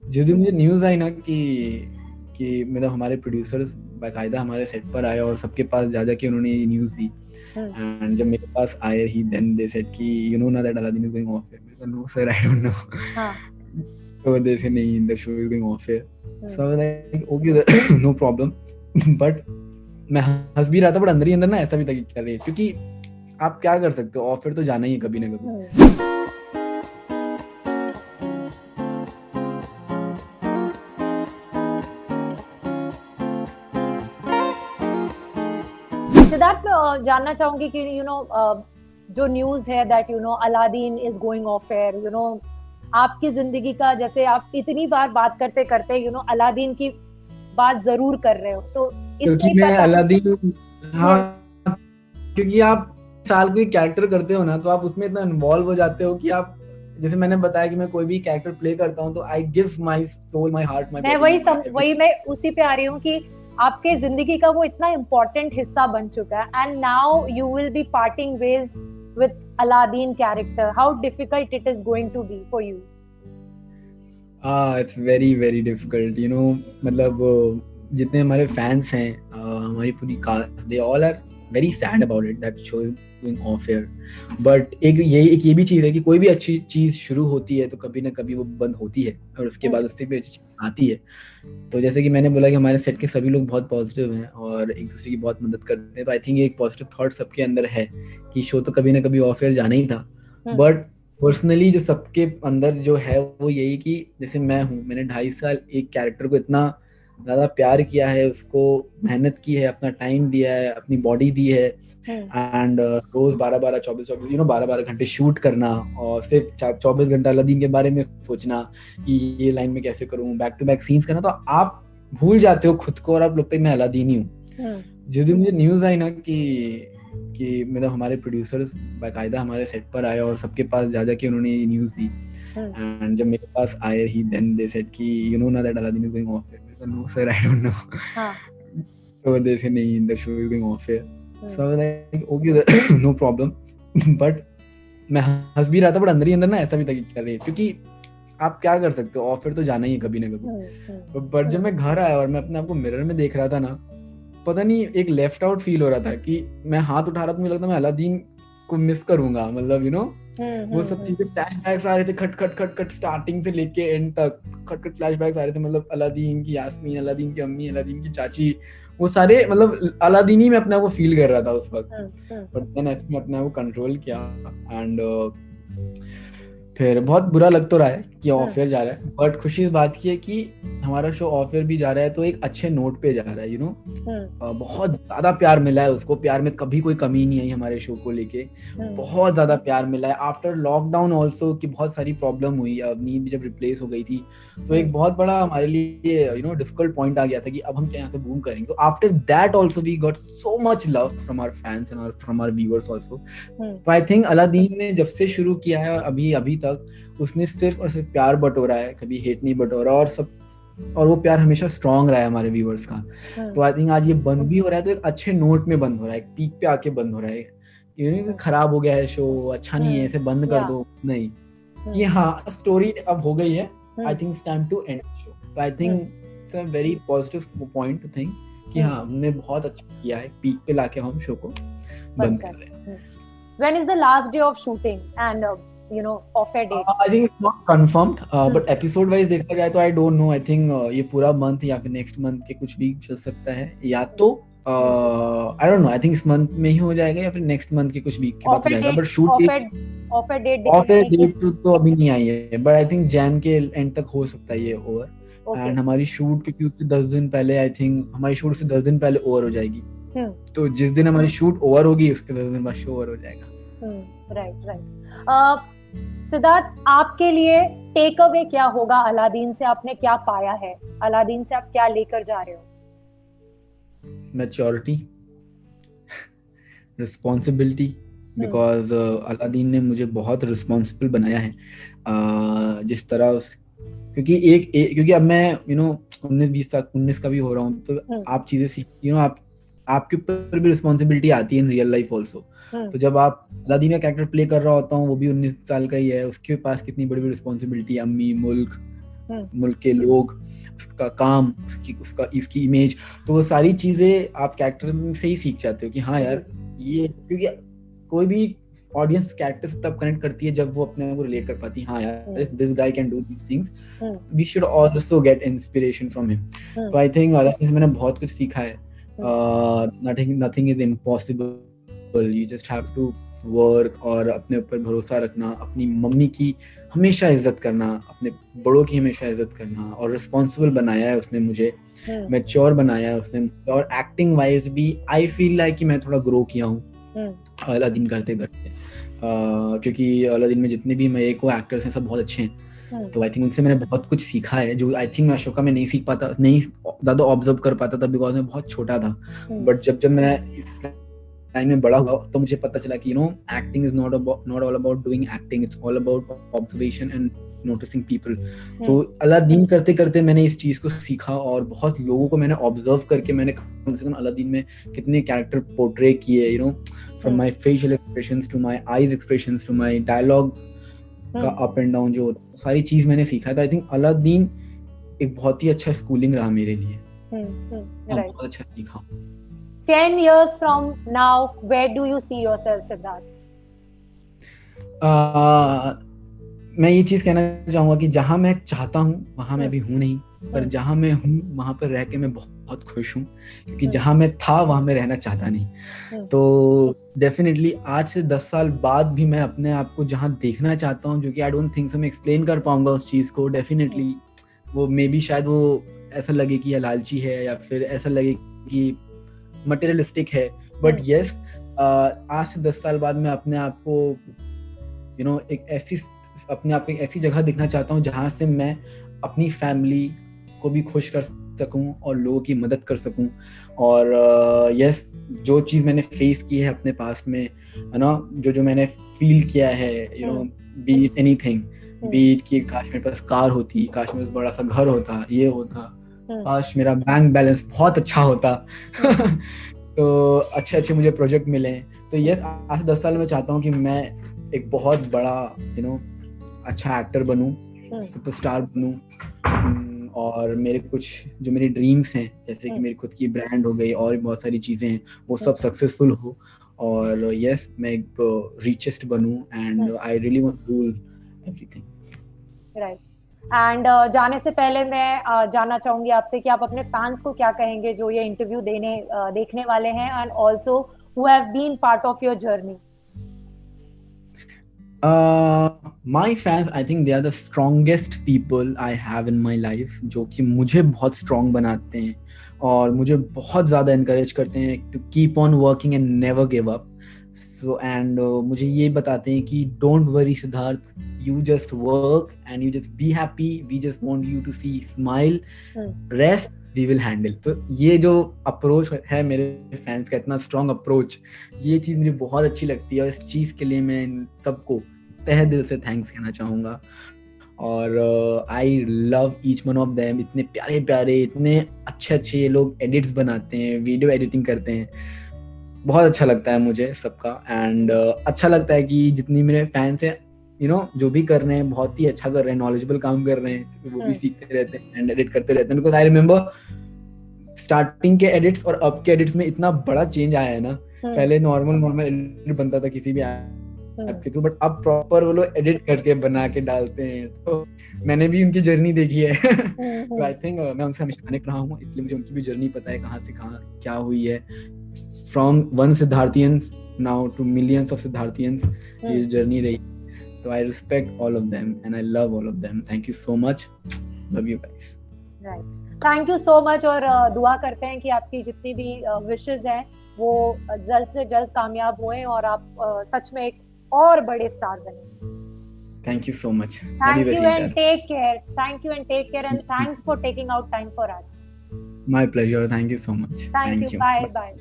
जिस दिन मुझे न्यूज़ आई ना कि मतलब हमारे प्रोड्यूसर्स बाकायदा हमारे सेट पर आए और सबके पास जा के उन्होंने ये न्यूज़ दी। एंड जब मेरे पास आए ही देन दे सेड कि यू नो ना that Aladdin is going off air. मैंने कहा no sir I don't know. हाँ. तो दे से नहीं the show is going off air. So I was like okay no problem. But मैं हंस भी रहा था बट अंदर ही अंदर ना ऐसा भी था कि क्या रे, क्योंकि आप क्या कर सकते हो, ऑफ एयर तो जाना ही है कभी ना कभी। सिद्धार्थ, मैं जानना चाहूंगी कि जो न्यूज है that Aladdin is going off air, आपकी जिंदगी का, जैसे आप इतनी बार बात करते करते अलादीन की बात जरूर कर रहे हो, तो इससे क्योंकि ही मैं पता. Aladdin, Yes. हाँ, क्योंकि आप साल कोई कैरेक्टर करते हो ना तो आप उसमें इतना इन्वॉल्व हो जाते हो कि आप, जैसे मैंने बताया कि मैं कोई भी कैरेक्टर प्ले करता हूँ तो I give my soul, my heart, my मैं बॉडी, माय माइंड, वही एवरीथिंग। मैं उसी पे आ रही हूँ कि आपके जिंदगी का वो इतना इम्पोर्टेंट हिस्सा बन चुका है, and now you will be parting ways with Aladdin character. How difficult it is going to be for you? It's very very difficult, you know. मतलब जितने हमारे फैंस हैं, हमारी पूरी cast, they all are very sad about it that show is going off air. But एक ये भी चीज़ है कि कोई भी अच्छी चीज़ शुरू होती है तो कभी ना कभी वो बंद होती है और उसके बाद उससे भी अच्छी चीज़ आती है। तो जैसे कि मैंने बोला कि हमारे सेट के सभी लोग बहुत पॉजिटिव हैं और एक दूसरे की बहुत मदद करते हैं, तो आई थिंक एक पॉजिटिव थॉट सबके अंदर है कि शो तो कभी ना कभी ऑफ एयर जाना ही था। बट पर्सनली जो सबके अंदर जो है वो यही कि जैसे मैं हूँ, मैंने 2.5 साल एक कैरेक्टर को इतना ज़्यादा प्यार किया है, उसको मेहनत की है, अपना टाइम दिया है, अपनी बॉडी दी है। एंड रोज 12-12 24-24 12-12 घंटे शूट करना और सिर्फ 24 घंटा अलादीन के बारे में सोचना कि ये लाइन में कैसे करूँ, बैक टू बैक सीन्स करना, तो आप भूल जाते हो खुद को और आप लगता है मैं अलादीन ही हूँ। जिस दिन मुझे न्यूज़ आई ना कि मतलब हमारे प्रोड्यूसर्स बाकायदा हमारे सेट पर आए और सबके पास जा के उन्होंने ये न्यूज़ दी। एंड जब मेरे पास आए ही देन दे सेड कि यू नो ना that Aladdin is going off air. मैंने कहा no sir I don't know. तो दे से नहीं the show is going off air. So I was like okay no problem. But मैं हंस भी रहा था बट अंदर ही अंदर ना ऐसा भी था कि क्या रे, क्योंकि आप क्या कर सकते हो, ऑफ एयर तो जाना ही है कभी ना कभी। बट जब मैं घर आया और मैं अपने आप को मिरर में देख रहा था ना, पता नहीं एक लेफ्ट आउट फील हो रहा था कि मैं हाथ उठा रहा था, मुझे लगता मैं अलादीन को मिस करूंगा, मतलब वो सब चीजें फ्लैशबैक्स आ रहे थे, खट खट खट खट स्टार्टिंग से लेके एंड तक खट खट फ्लैशबैक्स आ रहे थे, मतलब अलादीन की यास्मीन, अलादीन की अम्मी, अलादीन की चाची, वो सारे मतलब अलादीन ही मैं अपने आप को फील कर रहा था उस वक्त। बट देन ऐसे मैं अपने आप को कंट्रोल किया। एंड फिर बहुत बुरा लग तो रहा है कि ऑफ एयर जा रहा है, बट खुशी इस बात की है कि हमारा शो ऑफ एयर भी जा रहा है तो एक अच्छे नोट पे जा रहा है, बहुत ज्यादा प्यार मिला है उसको, प्यार में कभी कोई कमी नहीं आई हमारे शो को लेके, बहुत ज्यादा प्यार मिला है। आफ्टर लॉकडाउन ऑल्सो की बहुत सारी प्रॉब्लम हुई, नींद भी जब रिप्लेस हो गई थी तो एक बहुत बड़ा हमारे लिए डिफिकल्ट पॉइंट आ गया था कि अब हम क्या यहाँ से बूम करेंगे। तो after that also we got so much love from our fans and from our viewers also. तो आई थिंक अलादीन ने जब से शुरू किया है अभी तक उसने सिर्फ और सिर्फ प्यार बटोरा है, कभी हेट नहीं बटोरा, और वो प्यार हमेशा स्ट्रांग रहा है हमारे व्यूअर्स का। तो आई थिंक आज ये बंद भी हो रहा है तो एक अच्छे नोट में बंद हो रहा है, एक पीक पे आके बंद हो रहा है। खराब हो गया है शो, अच्छा नहीं है, इसे बंद कर दो, नहीं, कि हाँ स्टोरी अब हो गई है, I think it's time to end show. तो I think it's a very positive point to think कि हाँ हमने बहुत अच्छा किया है, पीक पे लाके हम शो को बंद कर रहे हैं। When is the last day of shooting and off air date? I think it's not confirmed, but episode wise देखा जाए तो I don't know. I think ये पूरा month या फिर next month के कुछ वीक चल सकता है, या तो I don't know. I think इस month में ही हो जाएगा या फिर next month के कुछ वीक के बाद हो जाएगा. But shoot off air date off air date तो अभी नहीं आई है, but I think Jan के end तक हो सकता है ये over. And हमारी शूट क्योंकि उससे 10 दिन पहले, आई थिंक हमारी शूट से 10 दिन पहले ओवर हो जाएगी, तो जिस दिन हमारी शूट ओवर होगी उसके 10 दिन बाद शो ओवर हो जाएगा। राइट। सिद्धार्थ, आपके लिए टेक अवे क्या होगा अलादीन से? आपने क्या पाया है अलादीन से? आप क्या लेकर जा रहे हो? मैच्योरिटी, रिस्पॉन्सिबिलिटी, बिकॉज अलादीन ने मुझे बहुत रिस्पॉन्सिबल बनाया है। जिस तरह क्योंकि अब मैं 19 का भी हो रहा हूँ, तो आप चीजें सीख आपके ऊपर भी रिस्पॉन्सिबिलिटी आती है इन रियल लाइफ ऑल्सो। तो जब आप अलादीन का कैरेक्टर प्ले कर रहा होता हूँ, वो भी 19 साल का ही है, उसके पास कितनी बड़ी बड़ी रिस्पॉन्सिबिलिटी, अम्मी, मुल्क, मुल्क के लोग, उसका काम, उसकी इमेज, तो वो सारी चीजें आप कैरेक्टर से ही सीख जाते हो कि हाँ यार ये, क्योंकि कोई भी ऑडियंस कैरेक्टर से तब कनेक्ट करती है जब वो अपने को रिलेट कर पाती है, हाँ यार if this guy can do these things we should also get inspiration from him. तो आई थिंक अलादीन से मैंने बहुत कुछ सीखा है। Nothing is impossible, you just have to work और अपने ऊपर भरोसा रखना, अपनी मम्मी की हमेशा इज्जत करना, अपने बड़ों की हमेशा इज्जत करना, और रिस्पॉन्सिबल बनाया है उसने मुझे, मैच्योर बनाया है उसने, और एक्टिंग वाइज भी आई फील लाइक कि मैं थोड़ा ग्रो किया हूँ अलादीन करते करते, क्योंकि अलादीन में जितने भी मेरे को एक्टर्स हैं सब बहुत अच्छे हैं, तो आई थिंक उनसे मैंने बहुत कुछ सीखा है जो आई थिंक मैं अशोका में नहीं सीख पाता, नहीं ज़्यादा ऑब्जर्व कर पाता था बिकॉज मैं बहुत छोटा था। बट जब मैं इस टाइम में बड़ा हुआ तो मुझे पता चला कि acting is not all about doing acting, it's all about observation and noticing people. तो अलादीन करते करते मैंने इस चीज को सीखा और बहुत लोगों को मैंने ऑब्जर्व करके मैंने कम से कम अलादीन में कितने कैरेक्टर पोर्ट्रे किए, from my facial expressions to my eyes expressions to my dialogue का अप एंड डाउन, जो सारी चीज मैंने सीखा। तो आई थिंक अलादीन एक बहुत ही अच्छा स्कूलिंग रहा मेरे लिए, बहुत अच्छा सीखा। 10 years from now, where do you see yourself, Siddharth? मैं ये चीज कहना चाहूंगा कि जहां मैं चाहता हूँ वहां मैं भी हूँ नहीं, पर जहां मैं हूँ वहां पर रह के मैं बहुत खुश हूँ, क्योंकि जहां मैं था वहां मैं रहना चाहता नहीं। तो डेफिनेटली आज से 10 साल बाद भी मैं अपने आप को जहां देखना चाहता हूँ, जो कि आई डोंट थिंक सो मैं एक्सप्लेन कर पाऊंगा उस चीज को, डेफिनेटली वो मे बी शायद वो ऐसा लगे कि यह लालची है या फिर ऐसा लगे कि मटेरियलिस्टिक है, बट यस आज से 10 साल बाद मैं अपने आप को एक ऐसी जगह दिखना चाहता हूँ जहाँ से मैं अपनी फैमिली को भी खुश कर सकूं और लोगों की मदद कर सकूं। और यस जो चीज़ मैंने फेस की है अपने पास्ट में, है ना, जो मैंने फील किया है, B it anything, B it कि काश मेरे पास कार होती, काश मेरे पास बड़ा सा घर होता, ये होता, काश मेरा बैंक बैलेंस बहुत अच्छा होता तो अच्छे मुझे प्रोजेक्ट मिले। तो यस आज 10 साल में चाहता हूँ कि मैं एक बहुत बड़ा अच्छा एक्टर बनूं, सुपरस्टार बनूं, और मेरे कुछ जो मेरे ड्रीम्स हैं, जैसे कि मेरी खुद की ब्रांड हो गई और बहुत सारी चीजें हैं, वो सब सक्सेसफुल हो, और यस मैं एक रिचेस्ट बनूं, and I really want to rule everything. Right. And जाने से पहले मैं जानना चाहूंगी आपसे कि आप अपने फैंस को क्या कहेंगे जो ये इंटरव्यू देखने वाले हैं, and also who have been part of your journey. My fans, I think they are the strongest people I have in my life, जो कि मुझे बहुत strong बनाते हैं और मुझे बहुत ज़्यादा encourage करते हैं to keep on working and never give up. So and मुझे ये बताते हैं कि don't worry Siddharth, you just work and you just be happy. We just want you to see smile. Rest we will handle. तो ये जो approach है मेरे फैंस का, इतना स्ट्रॉन्ग अप्रोच, ये चीज़ मुझे बहुत अच्छी लगती है और इस चीज़ के लिए मैं सबको तहे दिल से थैंक्स कहना चाहूँगा। और I love each one of them, इतने प्यारे प्यारे, इतने अच्छे ये लोग एडिट्स बनाते हैं, वीडियो एडिटिंग करते हैं, बहुत अच्छा लगता है मुझे सबका। एंड अच्छा लगता है कि जितनी मेरे फैंस हैं जो भी कर रहे हैं बहुत ही अच्छा कर रहे हैं, नॉलेजेबल काम कर रहे हैं, वो भी सीखते रहते हैं एंड एडिट करते रहते हैं। बिकॉज आई रिमेम्बर स्टार्टिंग के एडिट्स और अब के एडिट्स में इतना बड़ा चेंज आया है ना, पहले नॉर्मल एडिट बनता था किसी भी ऐप के थ्रू, बट अब प्रॉपर वो लोग एडिट करके बना के डालते हैं। तो मैंने भी उनकी जर्नी देखी है तो आई थिंक मैं उनसे हमेशा कनेक्ट रहा हूँ, इसलिए मुझे उनकी भी जर्नी पता है कहाँ से कहाँ क्या हुई है। From one Siddharthians now to millions of Siddharthians ये जर्नी रही। So I respect all of them and I love all of them. Thank you so much. Love you guys. Right. Thank you so much और दुआ करते हैं कि आपकी जितनी भी विशेस हैं वो जल्द से जल्द कामयाब होएं और आप सच में एक और बड़े स्टार बने। Thank you so much. Thank you and take care. Thank you and take care and thanks for taking out time for us. My pleasure. Thank you so much. Thank you. Bye.